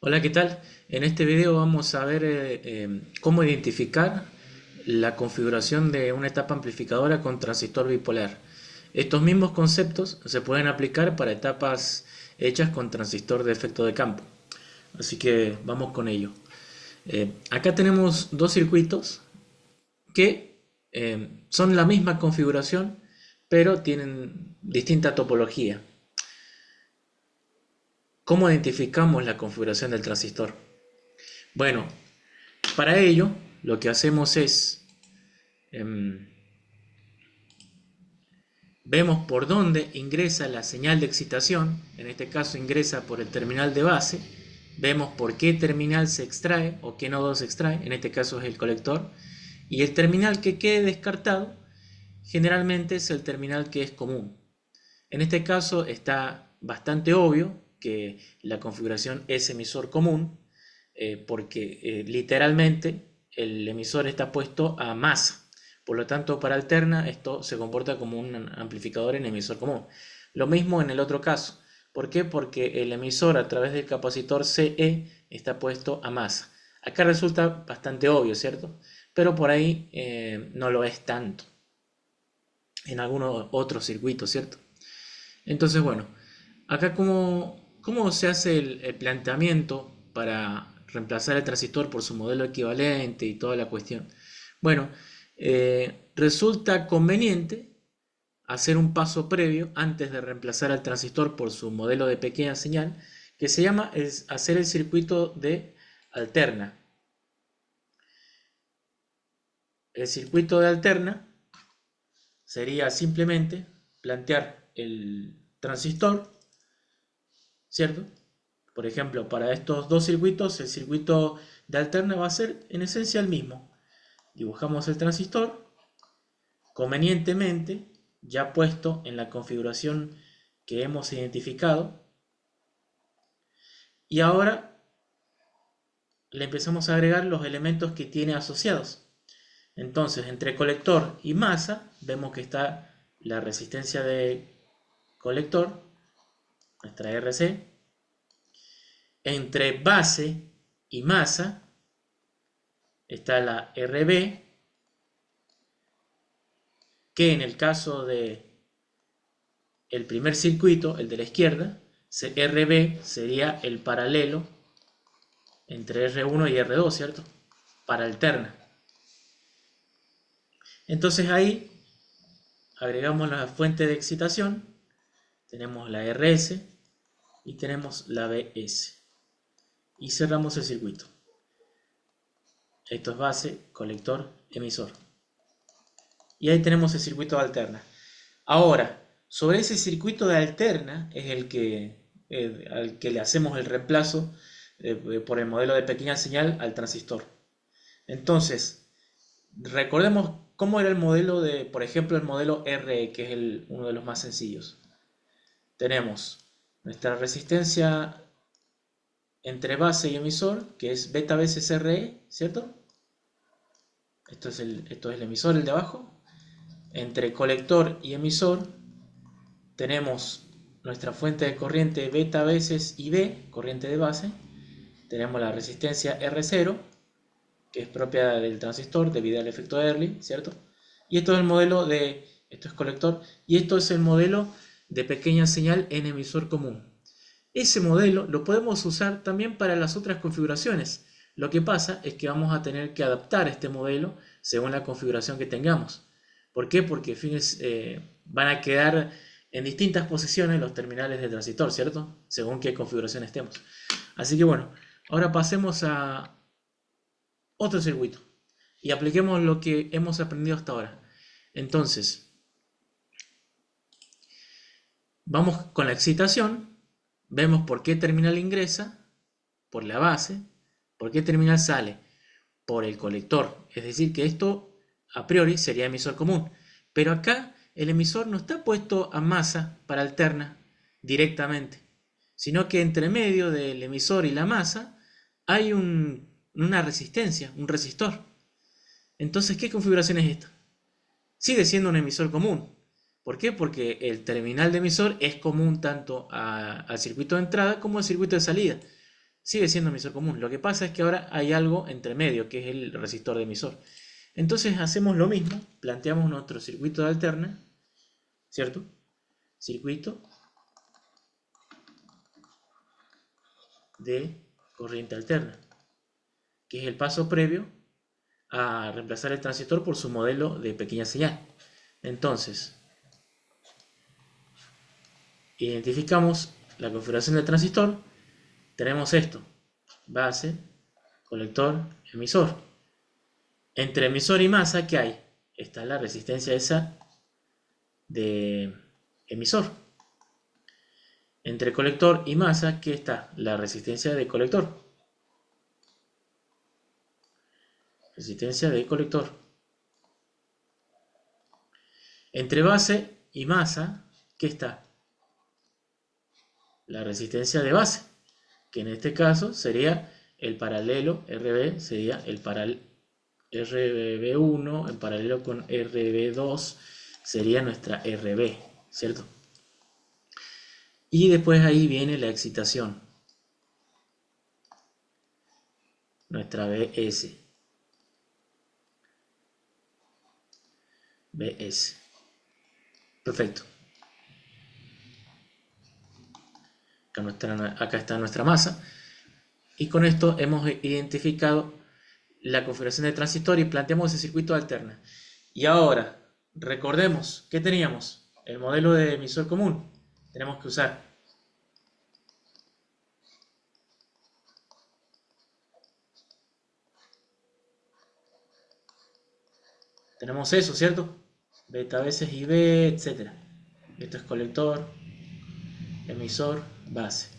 Hola, ¿qué tal? En este video vamos a ver cómo identificar la configuración de una etapa amplificadora con transistor bipolar. Estos mismos conceptos se pueden aplicar para etapas hechas con transistor de efecto de campo. Así que vamos con ello. Acá tenemos dos circuitos que son la misma configuración, pero tienen distinta topología. ¿Cómo identificamos la configuración del transistor? Bueno, para ello, lo que hacemos es, em, vemos por dónde ingresa la señal de excitación, en este caso ingresa por el terminal de base, vemos por qué terminal se extrae o qué nodo se extrae, en este caso es el colector, y el terminal que quede descartado generalmente es el terminal que es común. En este caso está bastante obvio que la configuración es emisor común, porque literalmente el emisor está puesto a masa. Por lo tanto, para alterna esto se comporta como un amplificador en emisor común. Lo mismo en el otro caso. ¿Por qué? Porque el emisor a través del capacitor CE está puesto a masa. Acá resulta bastante obvio, ¿cierto? Pero por ahí no lo es tanto en algunos otros circuitos, ¿cierto? Entonces, bueno, acá cómo se hace el planteamiento para reemplazar el transistor por su modelo equivalente y toda la cuestión. Bueno, resulta conveniente hacer un paso previo antes de reemplazar al transistor por su modelo de pequeña señal, que se llama hacer el circuito de alterna. El circuito de alterna sería simplemente plantear el transistor, ¿cierto? Por ejemplo, para estos dos circuitos, el circuito de alterna va a ser en esencia el mismo. Dibujamos el transistor, convenientemente ya puesto en la configuración que hemos identificado, y ahora le empezamos a agregar los elementos que tiene asociados. Entonces, entre colector y masa, vemos que está la resistencia de colector, nuestra RC. Entre base y masa está la RB, que en el caso de el primer circuito, el de la izquierda, RB sería el paralelo entre R1 y R2, ¿cierto? Para alterna. Entonces ahí agregamos la fuente de excitación, tenemos la RS y tenemos la BS. Y cerramos el circuito. Esto es base, colector, emisor. Y ahí tenemos el circuito de alterna. Ahora, sobre ese circuito de alterna es al que le hacemos el reemplazo por el modelo de pequeña señal al transistor. Entonces, recordemos cómo era el modelo de, por ejemplo, el modelo RE, que es uno de los más sencillos. Tenemos nuestra resistencia entre base y emisor, que es beta veces RE, ¿cierto? Esto es el emisor, el de abajo. Entre colector y emisor tenemos nuestra fuente de corriente beta veces IB, corriente de base. Tenemos la resistencia R0, que es propia del transistor debido al efecto de Early, ¿cierto? Y esto es el modelo esto es colector, y esto es el modelo de pequeña señal en emisor común. Ese modelo lo podemos usar también para las otras configuraciones. Lo que pasa es que vamos a tener que adaptar este modelo según la configuración que tengamos. ¿Por qué? Porque van a quedar en distintas posiciones los terminales de transistor, ¿cierto? Según qué configuración estemos. Así que bueno, ahora pasemos a otro circuito y apliquemos lo que hemos aprendido hasta ahora. Entonces, vamos con la excitación, vemos por qué terminal ingresa, por la base, por qué terminal sale, por el colector. Es decir, que esto a priori sería emisor común. Pero acá el emisor no está puesto a masa para alterna directamente, sino que entre medio del emisor y la masa hay una resistencia, un resistor. Entonces, ¿qué configuración es esta? Sigue siendo un emisor común. ¿Por qué? Porque el terminal de emisor es común tanto al circuito de entrada como al circuito de salida. sigue siendo emisor común. Lo que pasa es que ahora hay algo entre medio, que es el resistor de emisor. Entonces hacemos lo mismo, planteamos nuestro circuito de alterna, ¿cierto? Circuito de corriente alterna, que es el paso previo a reemplazar el transistor por su modelo de pequeña señal. Entonces, identificamos la configuración del transistor, tenemos esto, base, colector, emisor. Entre emisor y masa, ¿qué hay? Está la resistencia esa de emisor. Entre colector y masa, ¿qué está? La resistencia de colector. Resistencia de colector. Entre base y masa, ¿qué está? La resistencia de base, que en este caso sería el paralelo RB, sería el RB1 en paralelo con RB2, sería nuestra RB, ¿cierto? Y después ahí viene la excitación, nuestra BS. BS. Perfecto. Acá está nuestra masa. Y con esto hemos identificado la configuración del transistor y planteamos ese circuito alterna. Y ahora, recordemos que teníamos el modelo de emisor común. Tenemos que usar tenemos eso, ¿cierto? Beta veces IB, etc. Esto es colector, emisor, base.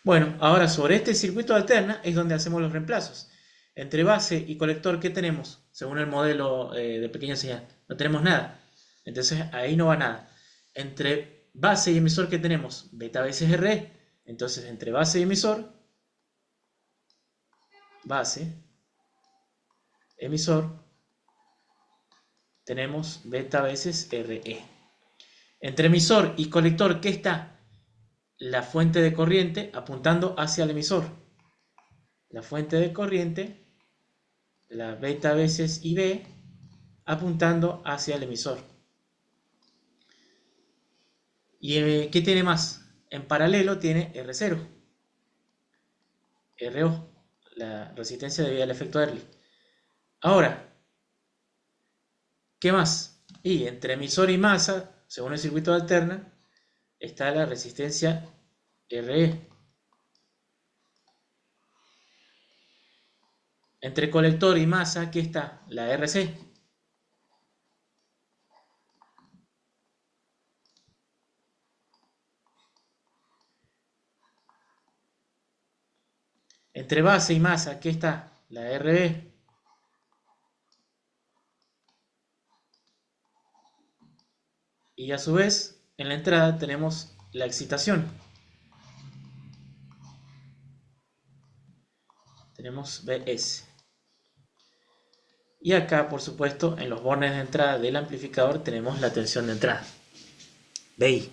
Bueno, ahora sobre este circuito alterna es donde hacemos los reemplazos. Entre base y colector, ¿qué tenemos? Según el modelo de pequeña señal, no tenemos nada. Entonces ahí no va nada. Entre base y emisor, ¿qué tenemos? Beta veces RE. Entonces entre base y emisor, base, emisor, tenemos beta veces RE. Entre emisor y colector, ¿qué está? La fuente de corriente apuntando hacia el emisor. La fuente de corriente, la beta veces IB, apuntando hacia el emisor. ¿Y qué tiene más? En paralelo tiene R0, RO, la resistencia debido al efecto Early. Ahora, ¿qué más? Y entre emisor y masa, según el circuito de alterna, está la resistencia RE. Entre colector y masa, ¿qué está? La RC. Entre base y masa, ¿qué está? La RB. Y a su vez, en la entrada tenemos la excitación. Tenemos BS. Y acá, por supuesto, en los bornes de entrada del amplificador tenemos la tensión de entrada. BI.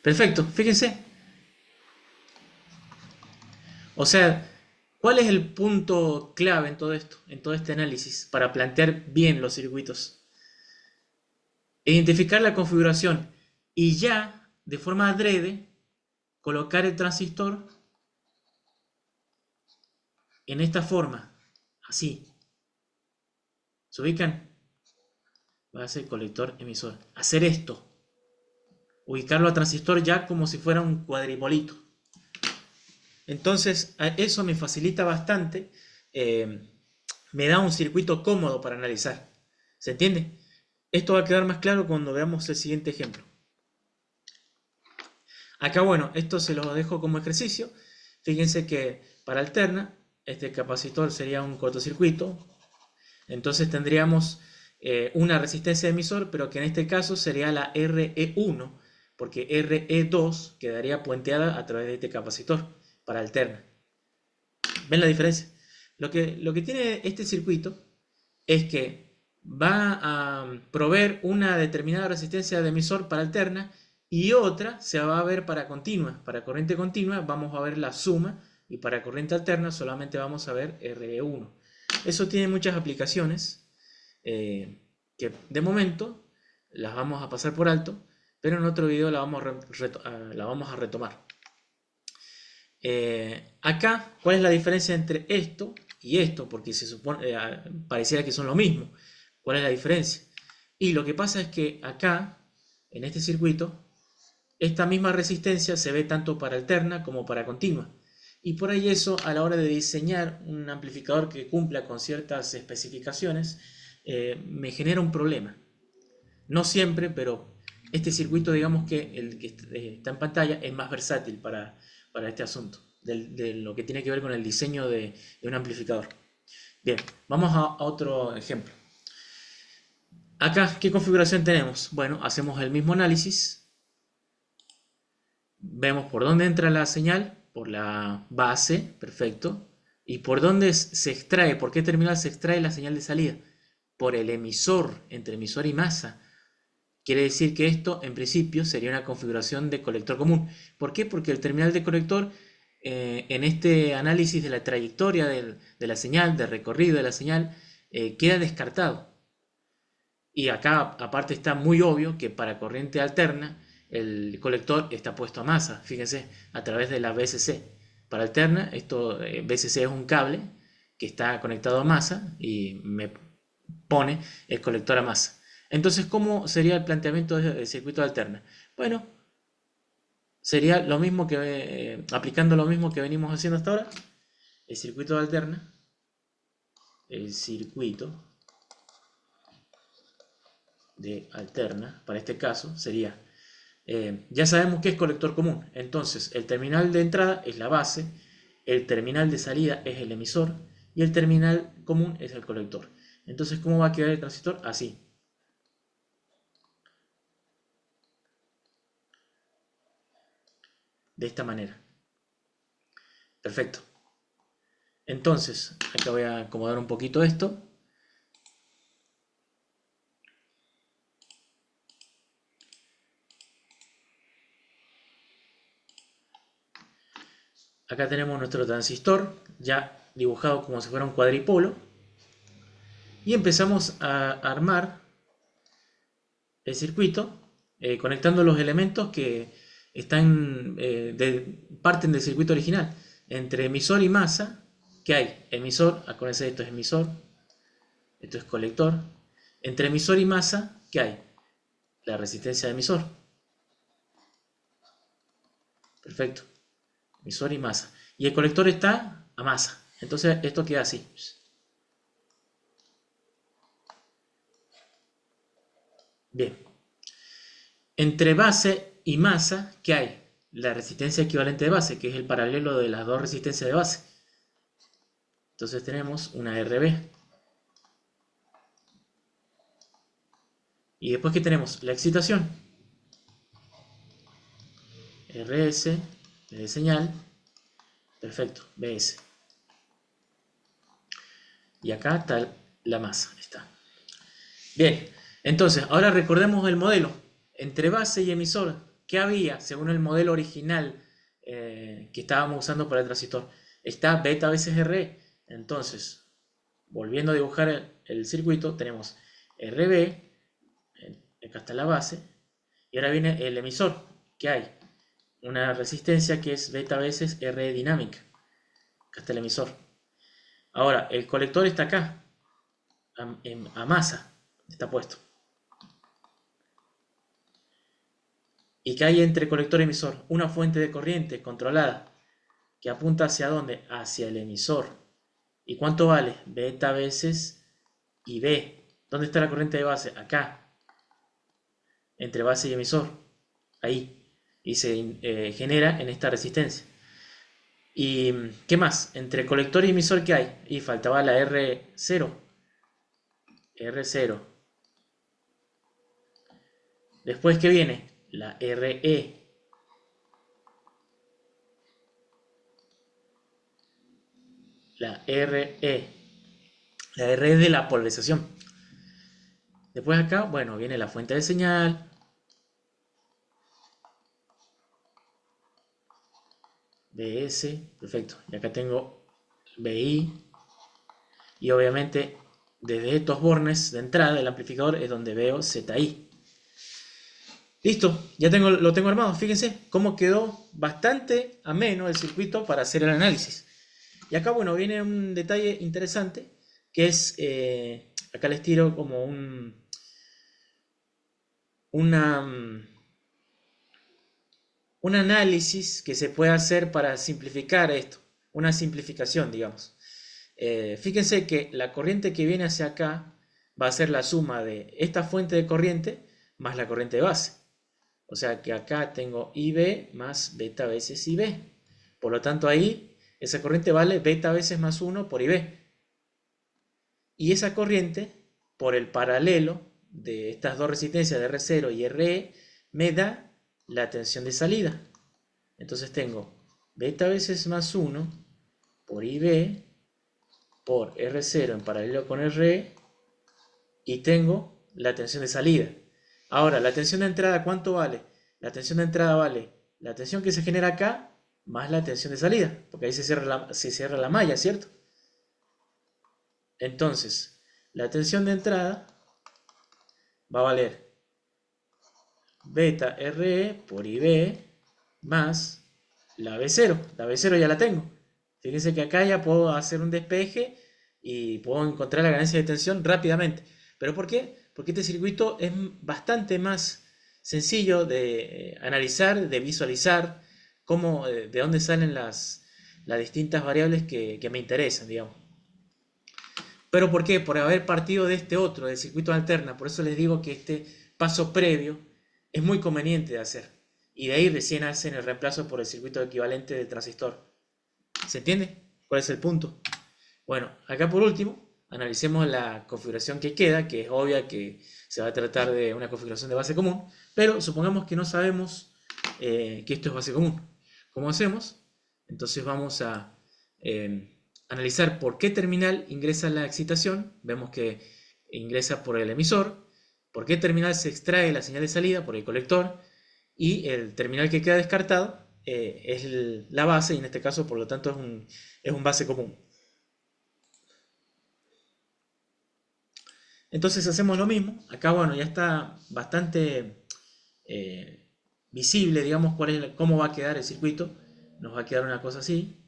Perfecto, fíjense. O sea, ¿cuál es el punto clave en todo esto, en todo este análisis, para plantear bien los circuitos? Identificar la configuración y ya, de forma adrede, colocar el transistor en esta forma, así. ¿Se ubican? Base, colector, emisor. Hacer esto. Ubicarlo al transistor ya como si fuera un cuadripolito. Entonces, eso me facilita bastante. Me da un circuito cómodo para analizar. ¿Se entiende? Esto va a quedar más claro cuando veamos el siguiente ejemplo. Acá, bueno, esto se lo dejo como ejercicio. Fíjense que para alterna, este capacitor sería un cortocircuito. Entonces tendríamos una resistencia de emisor, pero que en este caso sería la RE1, porque RE2 quedaría puenteada a través de este capacitor para alterna. ¿Ven la diferencia? Lo que tiene este circuito es que va a proveer una determinada resistencia de emisor para alterna y otra se va a ver para continua. Para corriente continua vamos a ver la suma y para corriente alterna solamente vamos a ver RE1. Eso tiene muchas aplicaciones que de momento las vamos a pasar por alto, pero en otro video la vamos a retomar. Acá, ¿cuál es la diferencia entre esto y esto? Porque se supone, pareciera que son lo mismo. ¿Cuál es la diferencia? Y lo que pasa es que acá, en este circuito, esta misma resistencia se ve tanto para alterna como para continua. Y por ahí eso, a la hora de diseñar un amplificador que cumpla con ciertas especificaciones, me genera un problema. No siempre, pero este circuito, digamos que el que está en pantalla, es más versátil para este asunto, de lo que tiene que ver con el diseño de un amplificador. Bien, vamos a otro ejemplo. Acá, ¿qué configuración tenemos? Bueno, hacemos el mismo análisis. Vemos por dónde entra la señal, por la base, perfecto. Y por dónde se extrae, por qué terminal se extrae la señal de salida. Por el emisor, entre emisor y masa. Quiere decir que esto, en principio, sería una configuración de colector común. ¿Por qué? Porque el terminal de colector, en este análisis de la trayectoria de la señal, de recorrido de la señal, queda descartado. Y acá, aparte, está muy obvio que para corriente alterna, el colector está puesto a masa, fíjense, a través de la VSC. Para alterna, esto, VSC es un cable que está conectado a masa y me pone el colector a masa. Entonces, ¿cómo sería el planteamiento del circuito de alterna? Bueno, sería lo mismo que, aplicando lo mismo que venimos haciendo hasta ahora, el circuito de alterna, el circuito de alterna, para este caso, sería, ya sabemos que es colector común, entonces el terminal de entrada es la base, el terminal de salida es el emisor y el terminal común es el colector. Entonces, ¿cómo va a quedar el transistor? Así. De esta manera. Perfecto. Entonces, acá voy a acomodar un poquito esto. Acá tenemos nuestro transistor ya dibujado como si fuera un cuadripolo. Y empezamos a armar el circuito conectando los elementos que están parten del circuito original. Entre emisor y masa, ¿qué hay? Emisor, acuérdense, esto es emisor, esto es colector. Entre emisor y masa, ¿qué hay? La resistencia de emisor. Perfecto. Emisor y masa. Y el colector está a masa. Entonces esto queda así. Bien. Entre base y masa, ¿qué hay? La resistencia equivalente de base, que es el paralelo de las dos resistencias de base. Entonces tenemos una RB. Y después, ¿qué tenemos? La excitación. RS, de señal. Perfecto, BS. Y acá está la masa. Está. Bien, entonces, ahora recordemos el modelo. Entre base y emisor, ¿qué había según el modelo original que estábamos usando para el transistor? Está beta veces RE. Entonces, volviendo a dibujar el circuito, tenemos RB, acá está la base, y ahora viene el emisor, que hay una resistencia que es beta veces RE dinámica. Acá está el emisor. Ahora, el colector está acá, a masa, está puesto. ¿Y qué hay entre colector y emisor? Una fuente de corriente controlada que apunta hacia dónde? Hacia el emisor. ¿Y cuánto vale? Beta veces IB. ¿Dónde está la corriente de base? Acá. Entre base y emisor. Ahí. Y se genera en esta resistencia. ¿Y qué más? Entre colector y emisor, ¿qué hay? Y faltaba la R0. R0. Después, ¿qué viene? La RE. La RE. La RE es de la polarización. Después acá, bueno, viene la fuente de señal. BS, perfecto. Y acá tengo BI. Y obviamente desde estos bornes de entrada del amplificador es donde veo ZI. Listo, ya lo tengo armado. Fíjense cómo quedó bastante ameno el circuito para hacer el análisis. Y acá, bueno, viene un detalle interesante, que es, acá les tiro como una, un análisis que se puede hacer para simplificar esto, una simplificación, digamos. Fíjense que la corriente que viene hacia acá va a ser la suma de esta fuente de corriente más la corriente de base. O sea que acá tengo IB más beta veces IB. Por lo tanto ahí esa corriente vale beta veces más 1 por IB. Y esa corriente, por el paralelo de estas dos resistencias de R0 y RE, me da la tensión de salida. Entonces tengo beta veces más 1 por IB por R0 en paralelo con RE y tengo la tensión de salida. Ahora, la tensión de entrada, ¿cuánto vale? La tensión de entrada vale la tensión que se genera acá más la tensión de salida, porque ahí se cierra la malla, ¿cierto? Entonces, la tensión de entrada va a valer beta RE por IB más la B0. La B0 ya la tengo. Fíjense que acá ya puedo hacer un despeje y puedo encontrar la ganancia de tensión rápidamente. ¿Pero por qué? Porque este circuito es bastante más sencillo de analizar, de visualizar, de dónde salen las distintas variables que me interesan, digamos. ¿Pero por qué? Por haber partido de este otro, del circuito alterna. Por eso les digo que este paso previo es muy conveniente de hacer. Y de ahí recién hacen el reemplazo por el circuito equivalente de transistor. ¿Se entiende? ¿Cuál es el punto? Bueno, acá por último, analicemos la configuración que queda, que es obvia que se va a tratar de una configuración de base común, pero supongamos que no sabemos que esto es base común. ¿Cómo hacemos? Entonces vamos a analizar por qué terminal ingresa la excitación. Vemos que ingresa por el emisor, por qué terminal se extrae la señal de salida por el colector, y el terminal que queda descartado es la base, y en este caso por lo tanto es un base común. Entonces hacemos lo mismo. Acá, bueno, ya está bastante visible, digamos, cómo va a quedar el circuito. Nos va a quedar una cosa así,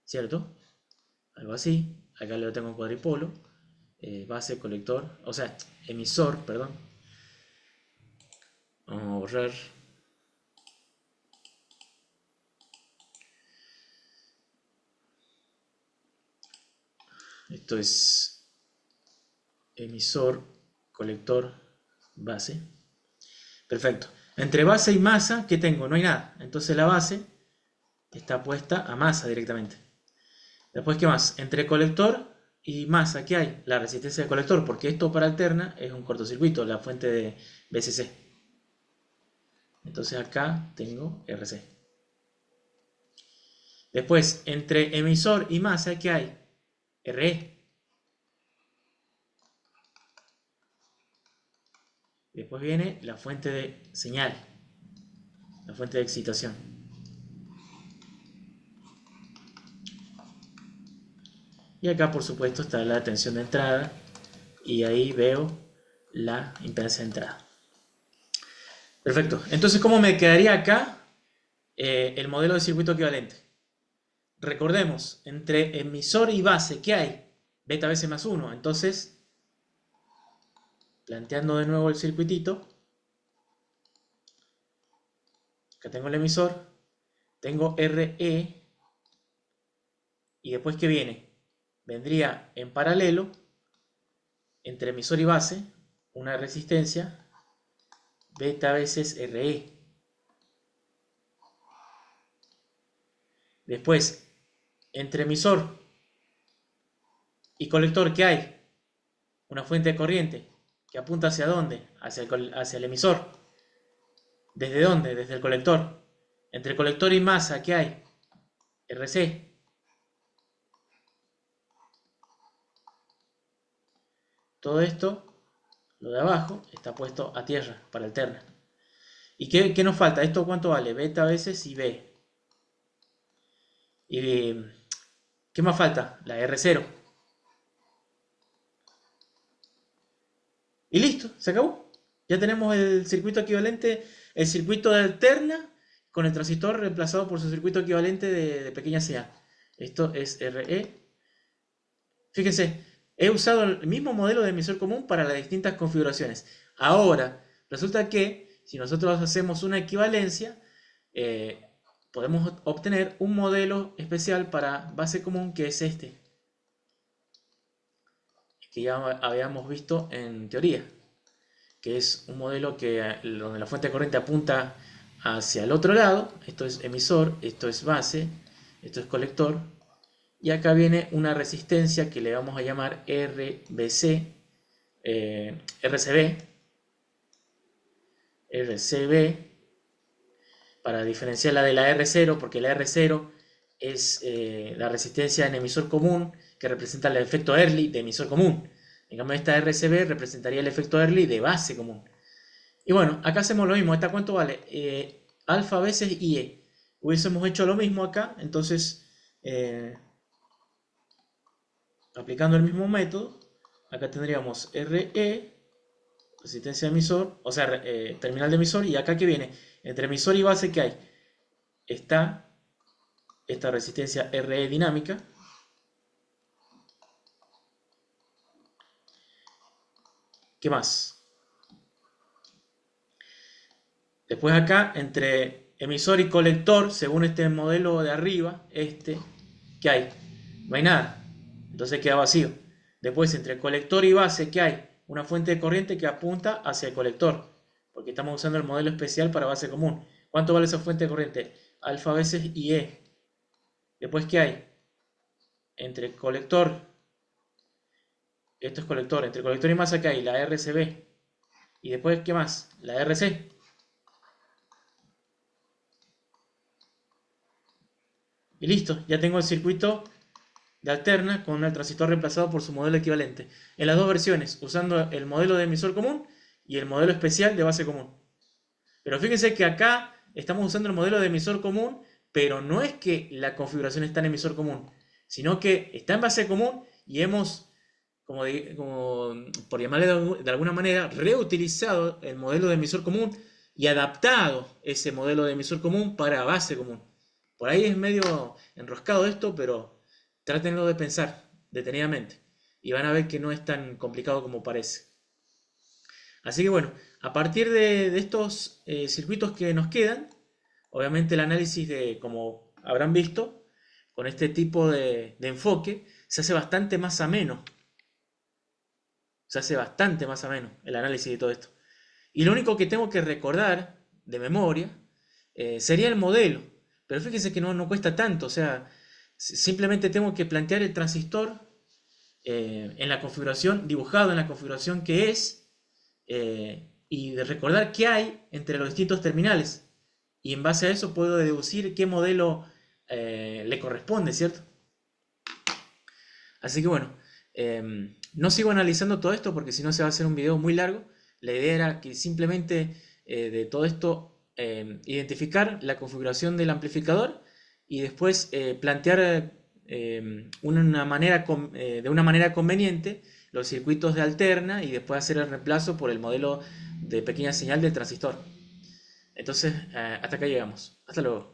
¿cierto? Algo así. Acá lo tengo en cuadripolo. Base, colector, o sea, emisor, perdón. Vamos a borrar. Esto es emisor, colector, base. Perfecto. Entre base y masa, ¿qué tengo? No hay nada. Entonces la base está puesta a masa directamente. Después, ¿qué más? Entre colector y masa, ¿qué hay? La resistencia del colector, porque esto para alterna es un cortocircuito, la fuente de BCC. Entonces acá tengo RC. Después, entre emisor y masa, ¿qué hay? RE. Después viene la fuente de señal, la fuente de excitación. Y acá, por supuesto, está la tensión de entrada y ahí veo la impedancia de entrada. Perfecto. Entonces, ¿cómo me quedaría acá el modelo de circuito equivalente? Recordemos, entre emisor y base, ¿qué hay? Beta veces más 1. Entonces, planteando de nuevo el circuitito, acá tengo el emisor, tengo RE, y después, ¿qué viene? Vendría en paralelo, entre emisor y base, una resistencia, beta veces RE. Después, entre emisor y colector, ¿qué hay? Una fuente de corriente que apunta hacia dónde? Hacia el emisor. ¿Desde dónde? Desde el colector. Entre colector y masa, ¿qué hay? RC. Todo esto, lo de abajo, está puesto a tierra para alterna. ¿Y qué nos falta? ¿Esto cuánto vale? Beta veces y B. ¿Y qué más falta? La R0. Y listo, se acabó. Ya tenemos el circuito equivalente, el circuito de alterna con el transistor reemplazado por su circuito equivalente de pequeña señal. Esto es RE. Fíjense, he usado el mismo modelo de emisor común para las distintas configuraciones. Ahora, resulta que si nosotros hacemos una equivalencia, eh, podemos obtener un modelo especial para base común que es este, que ya habíamos visto en teoría, que es un modelo donde la fuente de corriente apunta hacia el otro lado. Esto es emisor, esto es base, esto es colector. Y acá viene una resistencia que le vamos a llamar RBC, RCB, RCB, para diferenciarla de la R0, porque la R0 es la resistencia en emisor común que representa el efecto Early de emisor común. En cambio, esta RCB representaría el efecto Early de base común. Y bueno, acá hacemos lo mismo. ¿Esta cuánto vale? Alfa veces IE. Hubiésemos hecho lo mismo acá, entonces aplicando el mismo método, acá tendríamos RE, resistencia de emisor, o sea, terminal de emisor, y acá que viene, entre emisor y base, ¿qué hay? Está esta resistencia RE dinámica. ¿Qué más? Después acá, entre emisor y colector, según este modelo de arriba, ¿qué hay? No hay nada. Entonces queda vacío. Después, entre colector y base, ¿qué hay? Una fuente de corriente que apunta hacia el colector, porque estamos usando el modelo especial para base común. ¿Cuánto vale esa fuente de corriente? Alfa veces IE. Después, ¿qué hay? Entre colector, esto es colector, entre colector y masa, ¿qué hay? La RCB. Y después, ¿qué más? La RC. Y listo, ya tengo el circuito de alterna con el transistor reemplazado por su modelo equivalente. En las dos versiones, usando el modelo de emisor común y el modelo especial de base común. Pero fíjense que acá estamos usando el modelo de emisor común, pero no es que la configuración está en emisor común, sino que está en base común y hemos, como por llamarle de alguna manera, reutilizado el modelo de emisor común y adaptado ese modelo de emisor común para base común. Por ahí es medio enroscado esto, pero trátenlo de pensar detenidamente y van a ver que no es tan complicado como parece. Así que bueno, a partir de estos circuitos que nos quedan, obviamente el análisis como habrán visto, con este tipo de enfoque, se hace bastante más ameno. Se hace bastante más ameno el análisis de todo esto. Y lo único que tengo que recordar de memoria sería el modelo. Pero fíjense que no cuesta tanto. O sea, simplemente tengo que plantear el transistor en la configuración, dibujado en la configuración que es, y de recordar qué hay entre los distintos terminales. Y en base a eso puedo deducir qué modelo le corresponde, ¿cierto? Así que bueno, no sigo analizando todo esto porque si no se va a hacer un video muy largo. La idea era que simplemente de todo esto identificar la configuración del amplificador y después plantear de una manera conveniente los circuitos de alterna y después hacer el reemplazo por el modelo de pequeña señal del transistor. Entonces, hasta acá llegamos. Hasta luego.